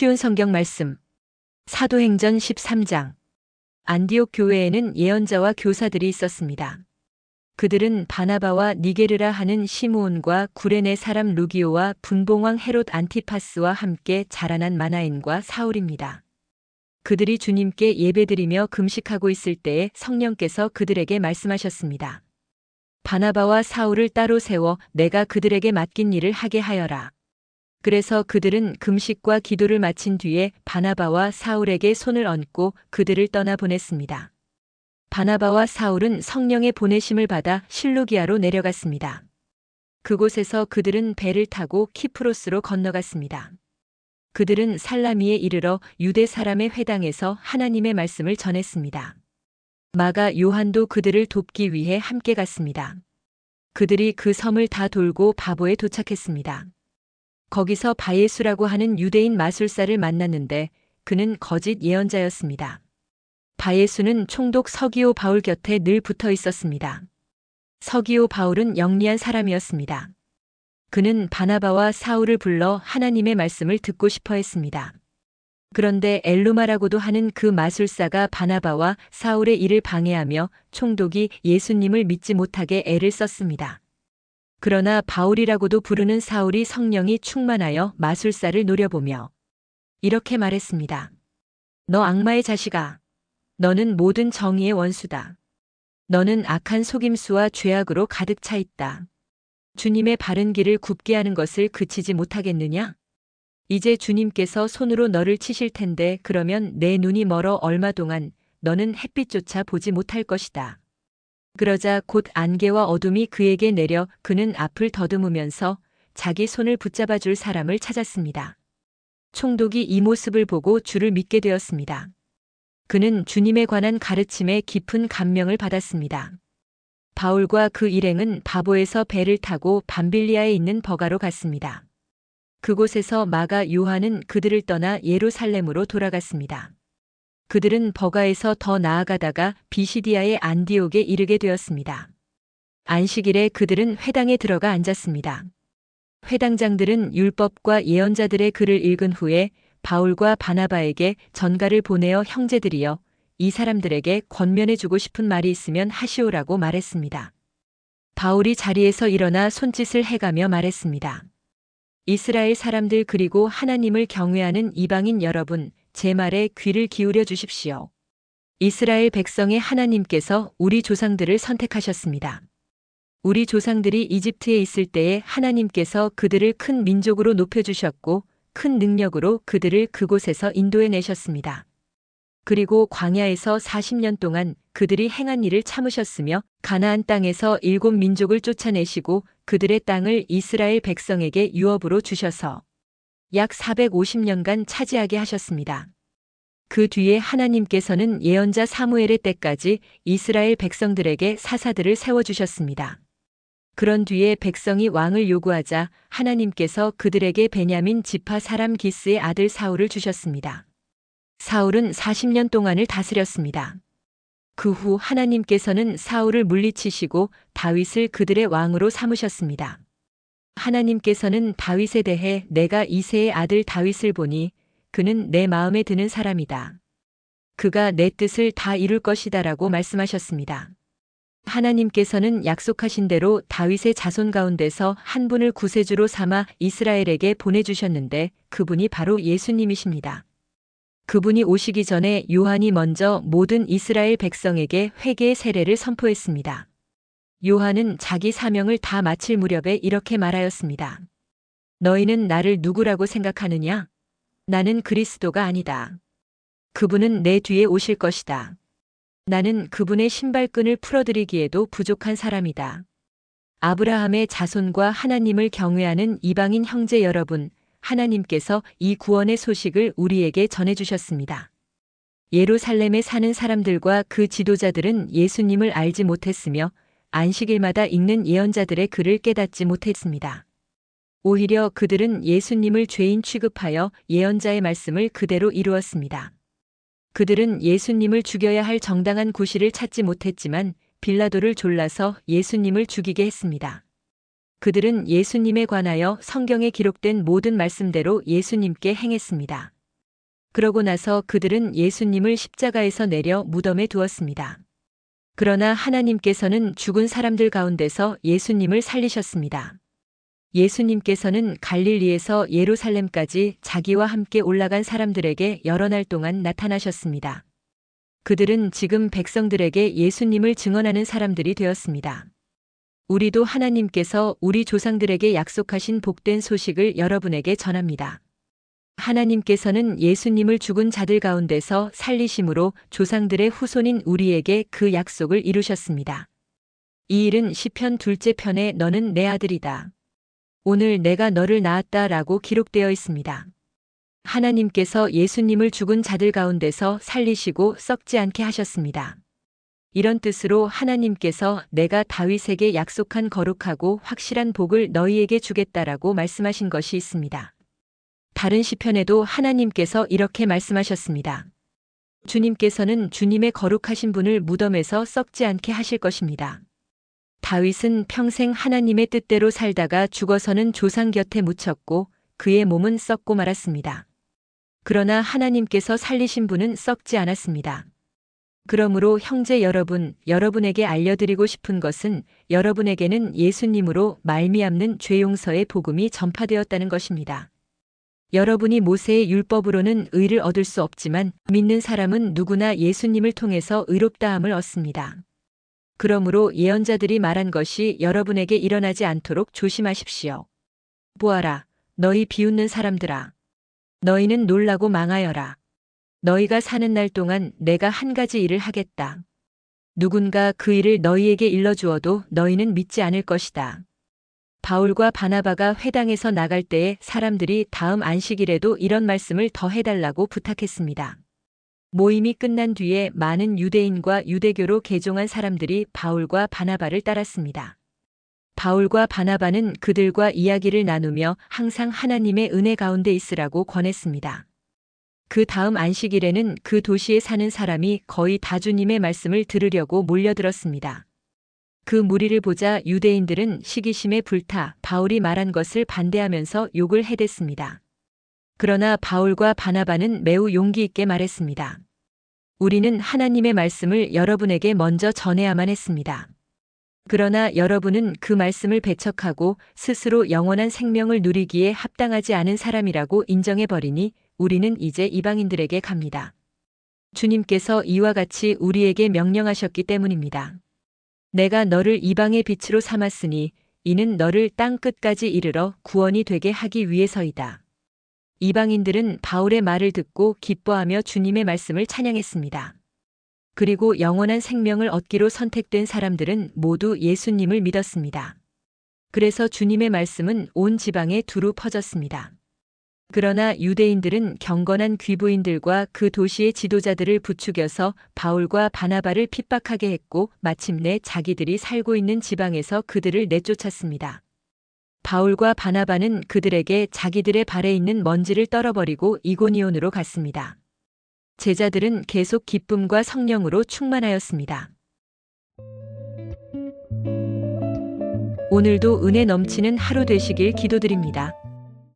쉬운 성경 말씀. 사도행전 13장. 안디옥 교회에는 예언자와 교사들이 있었습니다. 그들은 바나바와 니게르라 하는 시므온과 구레네 사람 루기오와 분봉왕 헤롯 안티파스와 함께 자라난 마나엔과 사울입니다. 그들이 주님께 예배드리며 금식하고 있을 때에 성령께서 그들에게 말씀하셨습니다. 바나바와 사울을 따로 세워 내가 그들에게 맡긴 일을 하게 하여라. 그래서 그들은 금식과 기도를 마친 뒤에 바나바와 사울에게 손을 얹고 그들을 떠나보냈습니다. 바나바와 사울은 성령의 보내심을 받아 실루기아로 내려갔습니다. 그곳에서 그들은 배를 타고 키프로스로 건너갔습니다. 그들은 살라미에 이르러 유대 사람의 회당에서 하나님의 말씀을 전했습니다. 마가 요한도 그들을 돕기 위해 함께 갔습니다. 그들이 그 섬을 다 돌고 바보에 도착했습니다. 거기서 바예수라고 하는 유대인 마술사를 만났는데 그는 거짓 예언자였습니다. 바예수는 총독 서기오 바울 곁에 늘 붙어 있었습니다. 서기오 바울은 영리한 사람이었습니다. 그는 바나바와 사울을 불러 하나님의 말씀을 듣고 싶어 했습니다. 그런데 엘루마라고도 하는 그 마술사가 바나바와 사울의 일을 방해하며 총독이 예수님을 믿지 못하게 애를 썼습니다. 그러나 바울이라고도 부르는 사울이 성령이 충만하여 마술사를 노려보며 이렇게 말했습니다. 너 악마의 자식아, 너는 모든 정의의 원수다. 너는 악한 속임수와 죄악으로 가득 차 있다. 주님의 바른 길을 굽게 하는 것을 그치지 못하겠느냐? 이제 주님께서 손으로 너를 치실 텐데 그러면 내 눈이 멀어 얼마 동안 너는 햇빛조차 보지 못할 것이다. 그러자 곧 안개와 어둠이 그에게 내려 그는 앞을 더듬으면서 자기 손을 붙잡아 줄 사람을 찾았습니다. 총독이 이 모습을 보고 주를 믿게 되었습니다. 그는 주님에 관한 가르침에 깊은 감명을 받았습니다. 바울과 그 일행은 바보에서 배를 타고 밤빌리아에 있는 버가로 갔습니다. 그곳에서 마가 요한은 그들을 떠나 예루살렘으로 돌아갔습니다. 그들은 버가에서 더 나아가다가 비시디아의 안디옥에 이르게 되었습니다. 안식일에 그들은 회당에 들어가 앉았습니다. 회당장들은 율법과 예언자들의 글을 읽은 후에 바울과 바나바에게 전가를 보내어 형제들이여 이 사람들에게 권면해주고 싶은 말이 있으면 하시오라고 말했습니다. 바울이 자리에서 일어나 손짓을 해가며 말했습니다. 이스라엘 사람들 그리고 하나님을 경외하는 이방인 여러분, 제 말에 귀를 기울여 주십시오. 이스라엘 백성의 하나님께서 우리 조상들을 선택하셨습니다. 우리 조상들이 이집트에 있을 때에 하나님께서 그들을 큰 민족으로 높여주셨고 큰 능력으로 그들을 그곳에서 인도해 내셨습니다. 그리고 광야에서 40년 동안 그들이 행한 일을 참으셨으며 가나안 땅에서 7민족을 쫓아내시고 그들의 땅을 이스라엘 백성에게 유업으로 주셔서 약 450년간 차지하게 하셨습니다. 그 뒤에 하나님께서는 예언자 사무엘의 때까지 이스라엘 백성들에게 사사들을 세워주셨습니다. 그런 뒤에 백성이 왕을 요구하자 하나님께서 그들에게 베냐민 지파 사람 기스의 아들 사울을 주셨습니다. 사울은 40년 동안을 다스렸습니다. 그 후 하나님께서는 사울을 물리치시고 다윗을 그들의 왕으로 삼으셨습니다. 하나님께서는 다윗에 대해 내가 이새의 아들 다윗을 보니 그는 내 마음에 드는 사람이다. 그가 내 뜻을 다 이룰 것이다라고 말씀하셨습니다. 하나님께서는 약속하신 대로 다윗의 자손 가운데서 한 분을 구세주로 삼아 이스라엘에게 보내주셨는데 그분이 바로 예수님이십니다. 그분이 오시기 전에 요한이 먼저 모든 이스라엘 백성에게 회개의 세례를 선포했습니다. 요한은 자기 사명을 다 마칠 무렵에 이렇게 말하였습니다. 너희는 나를 누구라고 생각하느냐? 나는 그리스도가 아니다. 그분은 내 뒤에 오실 것이다. 나는 그분의 신발끈을 풀어드리기에도 부족한 사람이다. 아브라함의 자손과 하나님을 경외하는 이방인 형제 여러분, 하나님께서 이 구원의 소식을 우리에게 전해주셨습니다. 예루살렘에 사는 사람들과 그 지도자들은 예수님을 알지 못했으며 안식일마다 읽는 예언자들의 글을 깨닫지 못했습니다. 오히려 그들은 예수님을 죄인 취급하여 예언자의 말씀을 그대로 이루었습니다. 그들은 예수님을 죽여야 할 정당한 구실을 찾지 못했지만 빌라도를 졸라서 예수님을 죽이게 했습니다. 그들은 예수님에 관하여 성경에 기록된 모든 말씀대로 예수님께 행했습니다. 그러고 나서 그들은 예수님을 십자가에서 내려 무덤에 두었습니다. 그러나 하나님께서는 죽은 사람들 가운데서 예수님을 살리셨습니다. 예수님께서는 갈릴리에서 예루살렘까지 자기와 함께 올라간 사람들에게 여러 날 동안 나타나셨습니다. 그들은 지금 백성들에게 예수님을 증언하는 사람들이 되었습니다. 우리도 하나님께서 우리 조상들에게 약속하신 복된 소식을 여러분에게 전합니다. 하나님께서는 예수님을 죽은 자들 가운데서 살리심으로 조상들의 후손인 우리에게 그 약속을 이루셨습니다. 이 일은 시편 2째 편에 너는 내 아들이다. 오늘 내가 너를 낳았다 라고 기록되어 있습니다. 하나님께서 예수님을 죽은 자들 가운데서 살리시고 썩지 않게 하셨습니다. 이런 뜻으로 하나님께서 내가 다윗에게 약속한 거룩하고 확실한 복을 너희에게 주겠다라고 말씀하신 것이 있습니다. 다른 시편에도 하나님께서 이렇게 말씀하셨습니다. 주님께서는 주님의 거룩하신 분을 무덤에서 썩지 않게 하실 것입니다. 다윗은 평생 하나님의 뜻대로 살다가 죽어서는 조상 곁에 묻혔고 그의 몸은 썩고 말았습니다. 그러나 하나님께서 살리신 분은 썩지 않았습니다. 그러므로 형제 여러분, 여러분에게 알려드리고 싶은 것은 여러분에게는 예수님으로 말미암는 죄 용서의 복음이 전파되었다는 것입니다. 여러분이 모세의 율법으로는 의를 얻을 수 없지만 믿는 사람은 누구나 예수님을 통해서 의롭다함을 얻습니다. 그러므로 예언자들이 말한 것이 여러분에게 일어나지 않도록 조심하십시오. 보아라, 너희 비웃는 사람들아. 너희는 놀라고 망하여라. 너희가 사는 날 동안 내가 한 가지 일을 하겠다. 누군가 그 일을 너희에게 일러주어도 너희는 믿지 않을 것이다. 바울과 바나바가 회당에서 나갈 때에 사람들이 다음 안식일에도 이런 말씀을 더 해달라고 부탁했습니다. 모임이 끝난 뒤에 많은 유대인과 유대교로 개종한 사람들이 바울과 바나바를 따랐습니다. 바울과 바나바는 그들과 이야기를 나누며 항상 하나님의 은혜 가운데 있으라고 권했습니다. 그 다음 안식일에는 그 도시에 사는 사람이 거의 다 주님의 말씀을 들으려고 몰려들었습니다. 그 무리를 보자 유대인들은 시기심에 불타 바울이 말한 것을 반대하면서 욕을 해댔습니다. 그러나 바울과 바나바는 매우 용기 있게 말했습니다. 우리는 하나님의 말씀을 여러분에게 먼저 전해야만 했습니다. 그러나 여러분은 그 말씀을 배척하고 스스로 영원한 생명을 누리기에 합당하지 않은 사람이라고 인정해버리니 우리는 이제 이방인들에게 갑니다. 주님께서 이와 같이 우리에게 명령하셨기 때문입니다. 내가 너를 이방의 빛으로 삼았으니 이는 너를 땅 끝까지 이르러 구원이 되게 하기 위해서이다. 이방인들은 바울의 말을 듣고 기뻐하며 주님의 말씀을 찬양했습니다. 그리고 영원한 생명을 얻기로 선택된 사람들은 모두 예수님을 믿었습니다. 그래서 주님의 말씀은 온 지방에 두루 퍼졌습니다. 그러나 유대인들은 경건한 귀부인들과 그 도시의 지도자들을 부추겨서 바울과 바나바를 핍박하게 했고 마침내 자기들이 살고 있는 지방에서 그들을 내쫓았습니다. 바울과 바나바는 그들에게 자기들의 발에 있는 먼지를 떨어버리고 이고니온으로 갔습니다. 제자들은 계속 기쁨과 성령으로 충만하였습니다. 오늘도 은혜 넘치는 하루 되시길 기도드립니다.